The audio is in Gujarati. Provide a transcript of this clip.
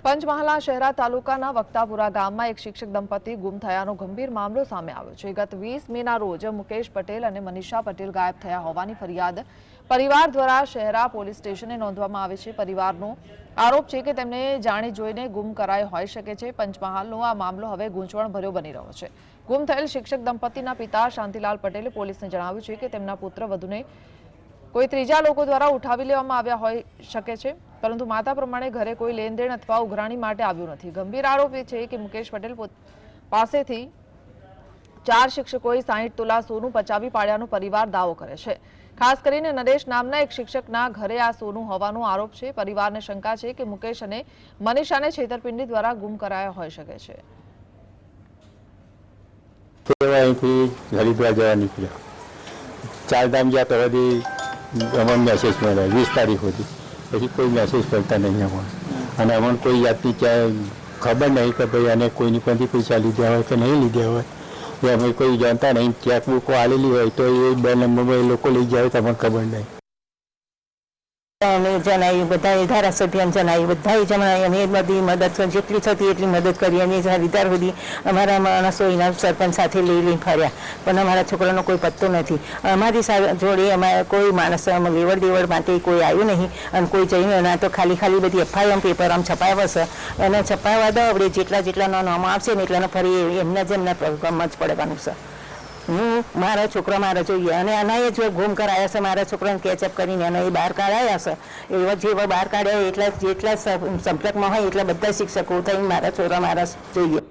પંચમહાલ શહેરા તાલુકાના વક્તાપુરા ગામમાં એક શિક્ષક દંપતી ગુમ થયાનો ગંભીર મામલો સામે આવ્યો છે। ગત 20 મેના રોજ મુકેશ પટેલ અને મનીષા પટેલ ગાયબ થયા હોવાની ફરિયાદ પરિવાર દ્વારા શહેરા પોલીસ સ્ટેશને નોંધવામાં આવી છે। પરિવારનો આરોપ છે કે તેમને જાણી જોઈને ગુમ કરાયો હોઈ શકે છે। પંચમહાલનો આ મામલો હવે ગૂંચવણભર્યો બની રહ્યો છે। ગુમ થયેલ શિક્ષક દંપતીના પિતા શાંતિલાલ પટેલે પોલીસને જણાવ્યું છે કે તેમના પુત્રવધૂને કોઈ ત્રીજા લોકો દ્વારા ઉઠાવી લેવામાં આવ્યા હોઈ શકે છે, પરંતુ માતા પ્રમાણે ઘરે કોઈ લેણદેણ અથવા ઉઘરાણી માટે આવ્યું નથી। ગંભીર આરોપ એ છે કે મુકેશ પટેલ પાસેથી 4 શિક્ષકોએ 60 તોલા સોનું પચાવી પાડ્યાનો પરિવાર દાવો કરે છે। ખાસ કરીને નરેશ નામના એક શિક્ષકના ઘરે આ સોનું હોવાનો આરોપ છે। પરિવારને શંકા છે કે મુકેશ અને મનીષાને છેતરપિંડી દ્વારા ગુમ કરાયા હોઈ શકે છે। હરિદ્વાર જવા નીકળ્યા, ચારધામ ગયા તો હજી અમને મેસેજ મળે 20 તારીખ સુધી, પછી કોઈ મેસેજ કરતા નહીં અમારે, અને અમને કોઈ જાતની ક્યાંય ખબર નહીં કે ભાઈ અને કોઈની પાસેથી પૈસા લીધા હોય કે નહીં લીધા હોય, એ અમે કોઈ જાણતા નહીં। ચેકબુકો આવેલી હોય તો એ 2 નંબરમાં એ લોકો લઈ જાય તો અમને ખબર નહીં। જણાવી બધા ધારાસભ્યને જણાવી બધા જણાવી અમે બધી મદદ જેટલી થતી એટલી મદદ કરી। અને હરિદ્વાર સુધી અમારા માણસો એના સરપંચ સાથે લઈને ફર્યા, પણ અમારા છોકરાનો કોઈ પત્તો નથી। અમારી જોડે અમારે કોઈ માણસ લેવડ દેવડ માટે કોઈ આવ્યું નહીં, અને કોઈ જઈને ના તો ખાલી બધી એફઆઈઆર પેપર આમ છપાવ્યા છે, અને છપાવવા દો આપણે જેટલા નામ આવશે ને એટલાનો ફરી એમના જ એમના ગમ જ પડવાનું છે। હું મારા છોકરા મારા જોઈએ, અને આના જ ગુમ કરાયા છે મારા છોકરાને કેચઅપ કરીને, અને એ બહાર કાઢાયા છે। એવા જેવા બહાર કાઢ્યા એટલા જેટલા સંપર્કમાં હોય એટલા બધા શિક્ષકો થઈને મારા છોકરા મારા જોઈએ।